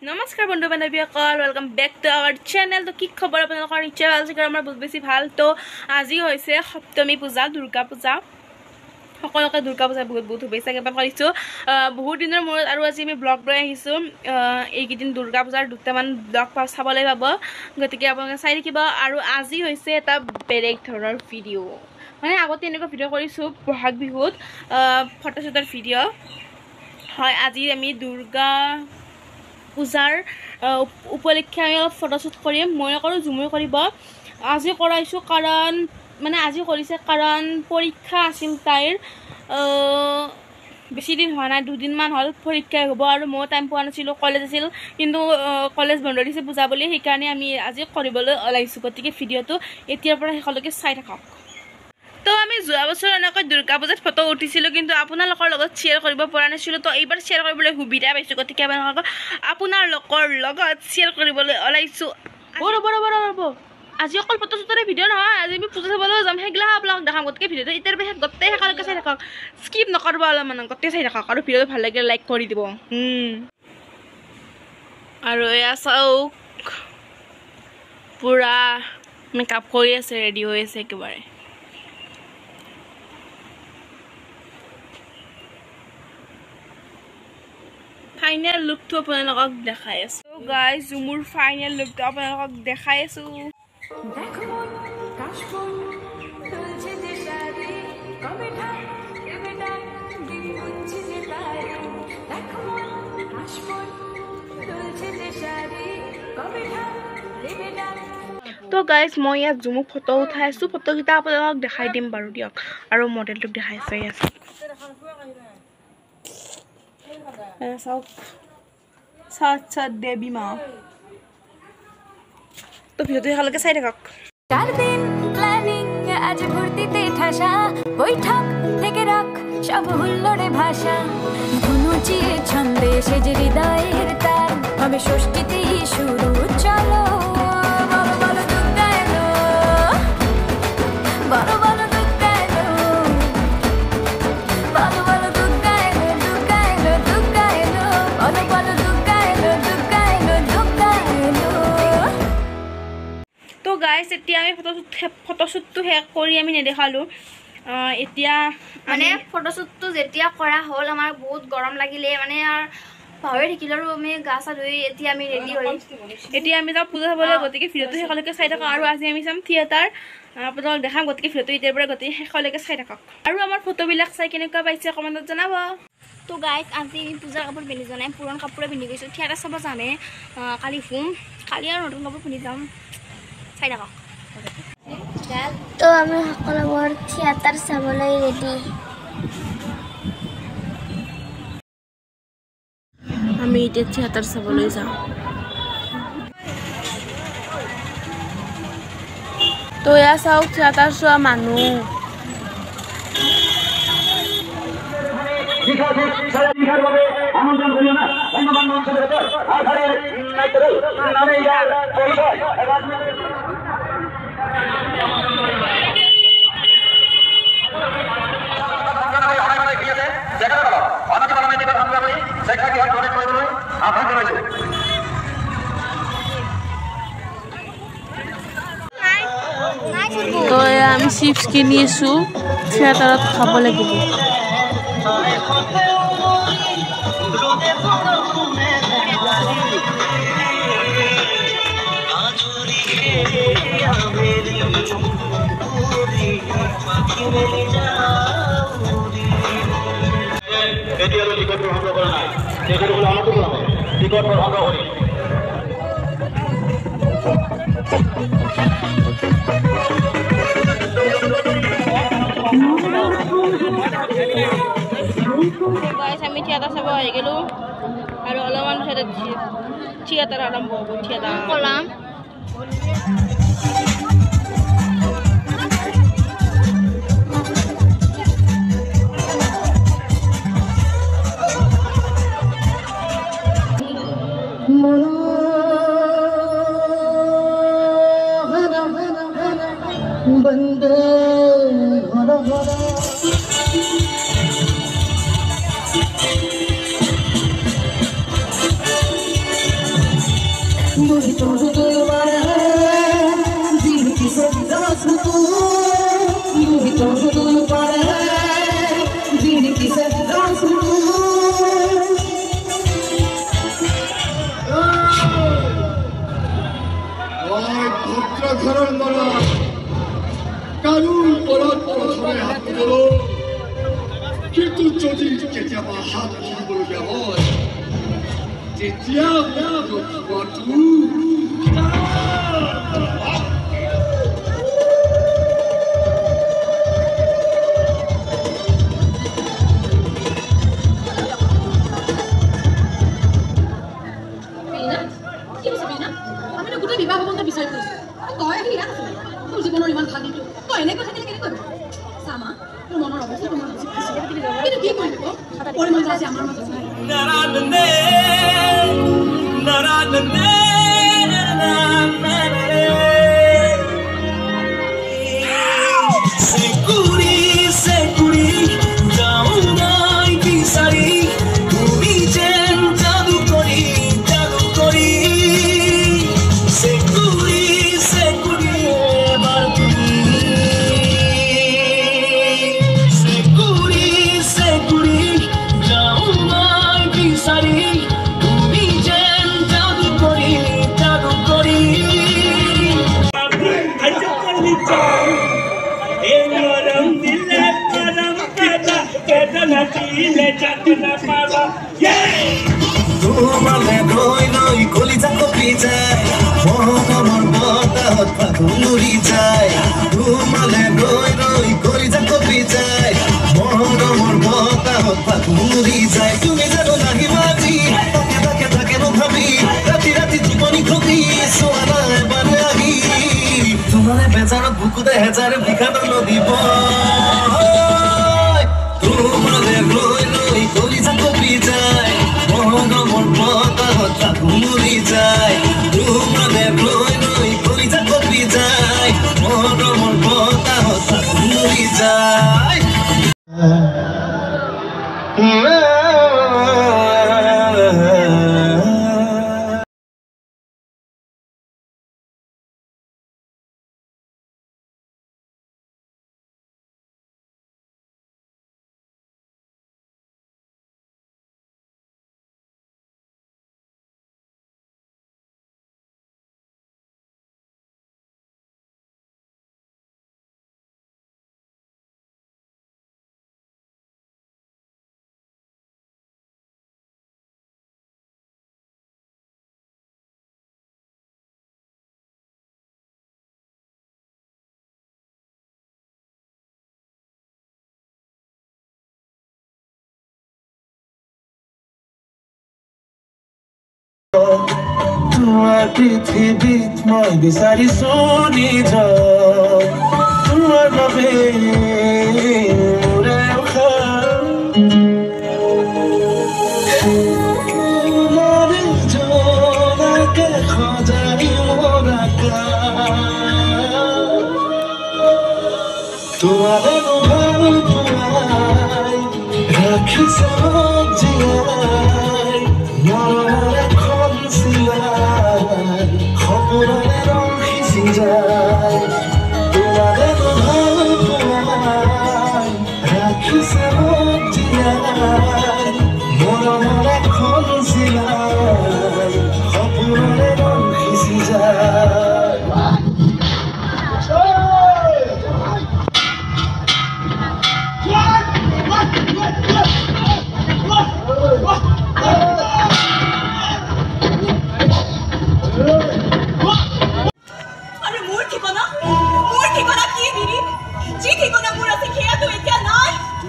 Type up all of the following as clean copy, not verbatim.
নমস্কাৰ বন্ধু বান্ধৱীসকল, welcome back to our channel. তো কি খবৰ আপোনালোকৰ? নিশ্চয় ভাল আছে, আমাৰ বহুত বেছি ভাল। তো আজি হৈছে সপ্তমী পূজা, দুৰ্গা পূজা। সকলোকে দুৰ্গা পূজা বহুত বহুত শুভেচ্ছা জ্ঞাপন কৰিছোঁ। বহুত দিনৰ মূৰত আৰু আজি আমি ব্লগ লৈ আহিছোঁ। এইকেইদিন দুৰ্গা পূজাৰ দুটামান ব্লগ চাবলৈ পাব, গতিকে আপোনালোকে চাই থাকিব। আৰু আজি হৈছে এটা বেলেগ ধৰণৰ ভিডিঅ', মানে আগতে এনেকুৱা ভিডিঅ' কৰিছোঁ বহাগ বিহুত ফটোশ্বুটৰ ভিডিঅ'। হয়, আজি আমি দুৰ্গা পূজাৰ উপলক্ষে আমি অলপ ফটোশ্বুট কৰিম। মই নকৰোঁ, জুমুই কৰিব। আজি কৰাইছোঁ কাৰণ মানে আজি কৰিছে কাৰণ পৰীক্ষা আছিল তাইৰ। বেছি দিন হোৱা নাই, 2 দিনমান হ'ল পৰীক্ষা হ'ব, আৰু ময়ো টাইম পোৱা নাছিলোঁ, কলেজ আছিল। কিন্তু কলেজ বন্ধ দিছে পূজা বুলি, সেইকাৰণে আমি আজি কৰিবলৈ ওলাইছোঁ। গতিকে ভিডিঅ'টো এতিয়াৰ পৰা শেষলৈকে চাই থাকক। তো আমি যোৱা বছৰ এনেকৈ দুৰ্গা পূজাত ফটো উঠিছিলোঁ, কিন্তু আপোনালোকৰ লগত শ্বেয়াৰ কৰিব পৰা নাছিলোঁ। তো এইবাৰ শ্বেয়াৰ কৰিবলৈ সুবিধা পাইছোঁ, গতিকে আপোনালোকৰ লগত শ্বেয়াৰ কৰিবলৈ ওলাইছোঁ। ৰ'ব, আজি অকল ফটোশ্বুটৰ ভিডিঅ' নহয়, আজি আমি পূজা চাবলৈও যাম। সেইগিলা আপোনালোক দেখাম। গতিকে ভিডিঅ'টো এতিয়াৰ পৰা গোটেই শেষলৈকে চাই থাকক, স্কিপ নকৰিব অলপমান, গোটেই চাই থাকক। আৰু ভিডিঅ'টো ভাল লাগিলে লাইক কৰি দিব। আৰু এয়া চাওক, পূৰা মেকআপ কৰি আছে, ৰেডি হৈ আছে একেবাৰে। ফাইনেল লুকটো আপোনালোকক দেখাই আছো গাইজ। মোৰ ফাইনেল লুকটো আপোনালোকক দেখাই আছো। তো গাইজ মই ইয়াত জুমুক ফটো উঠাই আছো, ফটোকেইটা আপোনালোকক দেখাই দিম বাৰু দিয়ক। আৰু মডেলটোক দেখাই আছো, চাওক সাত দেৱী মা। তো ভিডিওটো শেষলৈকে চাই থাকক। আজ ভর্তিতে ঠাসা বৈঠক থেকে রাখ সব হুল্লোড়ে ভাষা, ধনুচিয়ে ছন্দে সেজে হৃদয়ের তার হবে ষষ্ঠীতেই শুরু। চলো বলো বলো দুর্গা এলো, বলো বলো দুর্গা এলো, বলো বলো দুর্গা এলো, দুর্গা এলো, দুর্গা এলো, বলো বলো দুর্গা এলো, দুর্গা এলো, দুর্গা এলো। তো গাইজ এতিয়া আমি ফটোশ্বুটটো শেষ কৰি আমি নেদেখালোঁ। এতিয়া মানে ফটোশ্বুটটো যেতিয়া কৰা হ'ল, আমাৰ বহুত গৰম লাগিলে, মানে পাহৰি থাকিলোঁ আৰু আমি গা চা ধুই এতিয়া আমি ৰেডি হৈ এতিয়া আমি যাওঁ পূজা চাবলৈ। গতিকে ভিডিঅ'টো শেষলৈকে চাই থাকক। আৰু আজি আমি চাম থিয়েটাৰ, আপোনালোকক দেখাম। গতিকে ভিডিঅ'টো এতিয়াৰ পৰা গতিকে শেষলৈকে চাই থাকক। আৰু আমাৰ ফটোবিলাক চাই কেনেকুৱা পাইছে কমেণ্টত জনাব। তো গাইজ আজি আমি পূজাৰ কাপোৰ পিন্ধি যোৱা নাই, পুৰণ কাপোৰে পিন্ধি গৈছোঁ। থিয়েটাৰ চাব যামে, কালি শুম, কালি আৰু নতুন কাপোৰ পিন্ধি যাম, চাই থাকক। তো আমি সকলোবোৰ থিয়েটাৰ চাবলৈ ৰেডি। আমি এতিয়া থিয়েটাৰ চাবলৈ যাওঁ। তো এয়া চাওক থিয়েটাৰ চোৱা মানুহ। তো আমি চিপছ কিনি আছোঁ, থিয়েটাৰত খাব লাগিব। আমি থিয়েটাৰ চাব আহি গ'লোঁ, আৰু অলপমান থিয়েটাৰ আৰম্ভ হ'ব। থিয়েটাৰ কলাম बंदे घरा घरा मुझे तो दिलवाना है दिल की सदास तू मुझे तो दिलवाना है दिल की सदास तू भद्र घरर लड़ा कानून परात परात हाथ दिलो কিন্তু যদি কেতিয়াবা হাত দিবলগীয়া হয় তেতিয়া জীবনের ইমান ভাল দিনটো তই এনে কথা কেনেকৈ কৰিবি চামা তোৰ মনৰ অৱস্থা তোমাৰ কিন্তু কি কৰিব পৰিমাণ আছে আমাৰ মাজত তোমালে নই নই কলিজা কপি যায় মনৰ বতাহত ফাগুন উৰি যায় তোমালে নই নই কলিজা কপি যায় মনৰ বতাহত ফাগুন উৰি যায় তুমি জানো নাহি মাজি তাকে তাকে ভাবি ৰাতি ৰাতি টোপনি খতি চোৱা নাই বাৰে আহি তোমাৰে বেজাৰত বুকুতে হেজাৰে ভিখান নদিব তোমালে নই নই কলিজা কপি যায় মনৰ বতাহত ফাগুন উৰি যায় তোমালে নই নই কলিজা কপি যায় মনৰ বতাহত ফাগুন উৰি যায় তোমাৰ পৃথিৱীত মই বিচাৰিছো নিজৰ তোমাৰ বাবে মোৰে জনাকে সজাই মৰাকা তোমাৰে ভাল পোৱাই ৰাখিছে জীয়াই মৰমৰে খবৰে ৰঙি যায় তোমাৰে ভাল পোৱাই ৰাখিছে জীয়াই মৰমৰে খঞ্চিলাই খবৰে ৰঙি যায়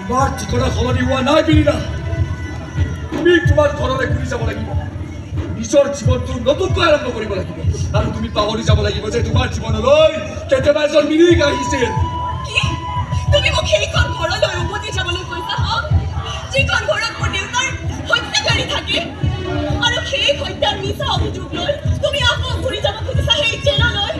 তোমাৰ ঠিকনা সলনি হোৱা নাই বিৰিণা তুমি তোমাৰ ঘৰলৈ ঘূৰি যাব লাগিব নিজৰ জীৱনটো নতুনকৈ আৰম্ভ কৰিব লাগিব আৰু তুমি পাহৰি যাব লাগিব যে তোমাৰ জীৱনলৈ কেতিয়াবা এজন মিৰিক আহিছিল তুমি মোক সেইখন ঘৰলৈ উভতি যাবলৈ কৈছা যিখন ঘৰত মোৰ দেউতাৰ হত্যাকাৰী থাকে আৰু সেই হত্যাৰ মিছা অভিযোগ লৈ তুমি আকৌ ঘূৰি যাব খুজিছা সেই জেললৈ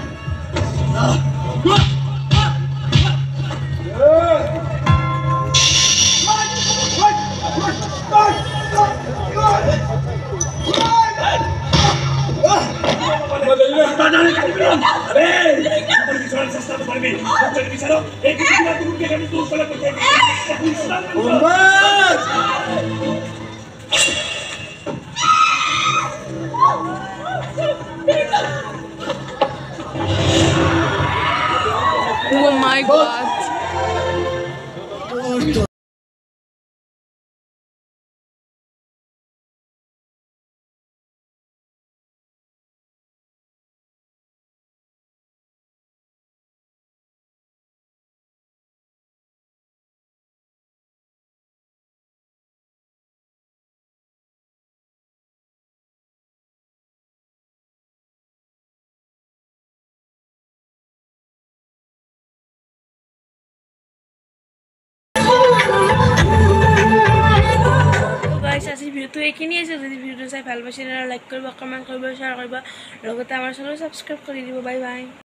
Oh my god. আজিৰ ভিডিঅ'টো এইখিনিয়ে আছে যদি ভিডিঅ'টো চাই ভাল পাইছে লাইক কৰিব কমেণ্ট কৰিব শ্বেয়াৰ কৰিব লগতে আমাৰ চেনেল ছাবস্ক্ৰাইব কৰি দিব বাই বাই